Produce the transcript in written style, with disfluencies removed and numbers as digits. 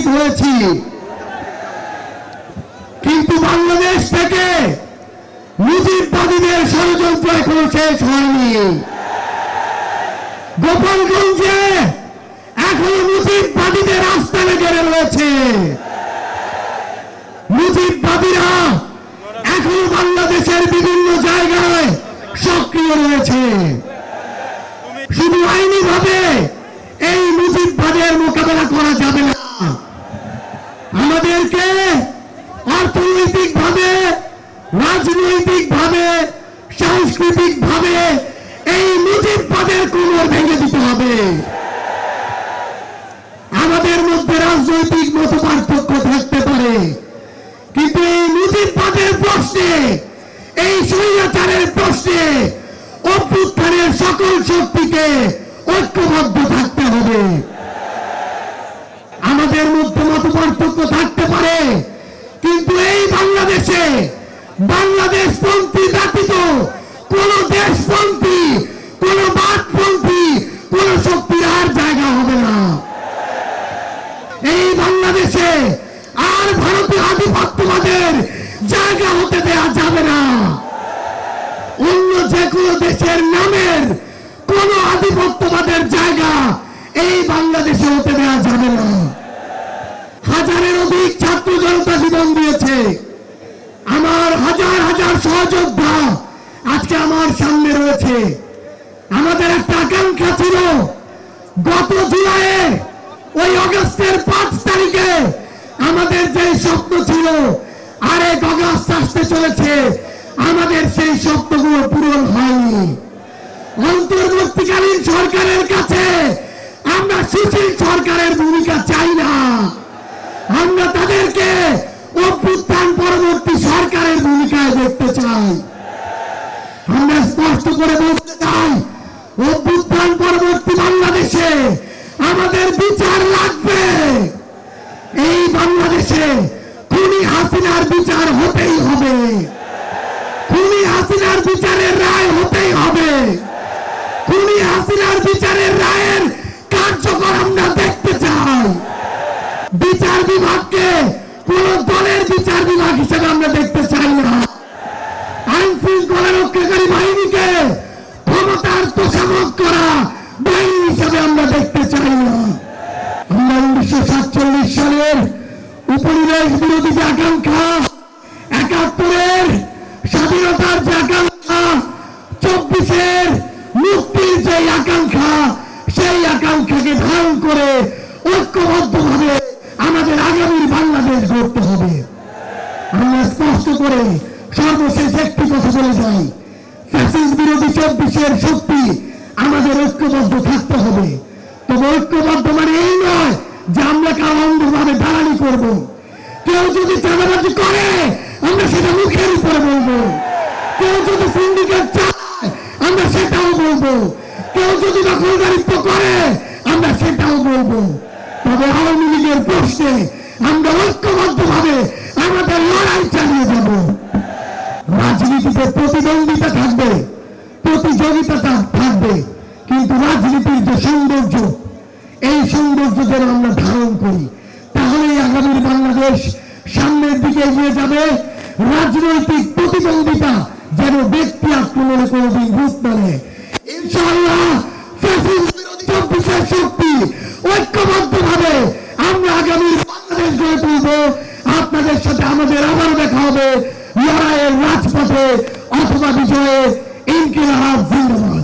উপস্থিত হয়েছি, কিন্তু বাংলাদেশ থেকে মুজিববাদীদের ষড়যন্ত্র এখনো শেষ হয়নি। গোপালগঞ্জে এখনো মুজিববাদীদের আস্তানা গেড়ে রয়েছে। মুজিববাদীরা এখনো বাংলাদেশের বিভিন্ন জায়গায় সক্রিয় রয়েছে। শুধু আইনি ভাবে এই মুজিববাদের মোকাবেলা করা যাবে না, আমাদেরকে অর্থনৈতিক ভাবে, রাজনৈতিক ভাবে, সাংস্কৃতিক ভাবে এই মুজিববাদের কোমর ভেঙে দিতে হবে। আমাদের মধ্যে রাজনৈতিক মতপার্থক্য থাকতে পারে, কিন্তু এই মুজিববাদের প্রশ্নে, এই স্বৈরাচারের প্রশ্নে অভ্যুত্থানের সকল শক্তিকে ঐক্যবদ্ধ থাকতে হবে। আমাদের মধ্যে মতপার্থক্য থাকতে পারে, কিন্তু এই বাংলাদেশে বাংলাদেশপন্থী ব্যতীত কোন দেশপন্থী, কোন বাদপন্থী, কোন শক্তির আর জায়গা হবে না। এই বাংলাদেশে আর ভারতীয় আধিপত্যবাদের জায়গা হতে দেওয়া যাবে না। অন্য যে কোনো দেশের নামের কোন আধিপত্যবাদের জায়গা এই বাংলাদেশে হতে দেওয়া যাবে না। হাজারের অধিক ছাত্র জনতা জীবন দিয়েছে। আমার হাজার হাজার সহযোদ্ধা আজকে আমার সামনে রয়েছে। আমাদের একটা আকাঙ্ক্ষা ছিল, গত জুলাইয়ে ওই অগস্টের 5 তারিখে আমাদের যে স্বপ্ন ছিল, আরেক অগস্ট আসতে চলেছে, আমাদের সেই স্বপ্নগুলো পূরণ হয়নি। অন্তর্বর্তীকালীন সরকারের কাছে আমরা সুশীল সরকারের ভূমিকা চাই না, আমরা তাদেরকে অভ্যুত্থান পরবর্তী সরকারের ভূমিকায় দেখতে চাই। আমরা স্পষ্ট করে বলতে চাই, অভ্যুত্থান পরবর্তী বাংলাদেশে আমাদের বিচার লাগবে। এই বাংলাদেশে খুনি হাসিনার বিচার হতেই হবে, খুনি হাসিনার বিচারের রায় হতেই হবে। খুনি হাসিনার বিচারের রায়ের কার্যকর আমরা দেখতে চাই। বিচার বিভাগকে কোন দলের বিচার বিভাগ হিসেবে আমরা দেখতে চাই না। আইন শৃঙ্খলা রক্ষাকারী বাহিনীকে ক্ষমতার তোষামত করা বাহিনী হিসেবে আমরা দেখতে চাই না। আমরা 1947 সালের উপনিবেশ বিরোধী যে আকাঙ্ক্ষা, 71-এর স্বাধীনতার যে আকাঙ্ক্ষা, 24-এর মুক্তির যে আকাঙ্ক্ষা, সেই আকাঙ্ক্ষাকে ধারণ করে ঐক্যবদ্ধভাবে আমাদের আগামীর বাংলাদেশ গড়তে হবে। আমরা স্পষ্ট করে সর্বশেষ একটি কথা বলে যাই, ফ্যাসিস্ট বিরোধী 24-এর শক্তি আমাদের ঐক্যবদ্ধ থাকতে হবে। তবে ঐক্যবদ্ধ মানে এই নয় যে আমরা কারো অন্ধভাবে দালালি করব। কেউ যদি চাঁদাবাজি করে আমরা সেটা মুখের উপরে বলবো, কেউ যদি সিন্ডিকেট চায় আমরা সেটাও বলবো, কেউ যদি দখলদারিত্ব করে আমরা সেটাও বলবো। তবে আওয়ামী লীগের প্রশ্নে আমরা ঐক্যবদ্ধভাবে আমাদের লড়াই চালিয়ে যাব। রাজনীতিতে প্রতিদ্বন্দ্বিতা থাকবে, প্রতিযোগিতা থাকবে, কিন্তু রাজনীতির যে সৌন্দর্য, এই সৌন্দর্য যেন আমরা ধারণ করি, তাহলেই আগামীর বাংলাদেশ সামনের দিকে এগিয়ে যাবে। রাজনৈতিক প্রতিদ্বন্দ্বিতা যেন ব্যক্তি আক্রমণে কোনদিন রূপ নেয়। ইনশাআল্লাহ ফ্যাসিস্ট বিরোধী 24-এর শক্তি ঐক্যবদ্ধভাবে আমরা আগামীর বাংলাদেশ গড়ে তুলব। আপনাদের সাথে আমাদের আবার দেখা হবে লড়াইয়ের রাজপথে অথবা বিজয়ে। ইনকিলাব জিন্দাবাদ।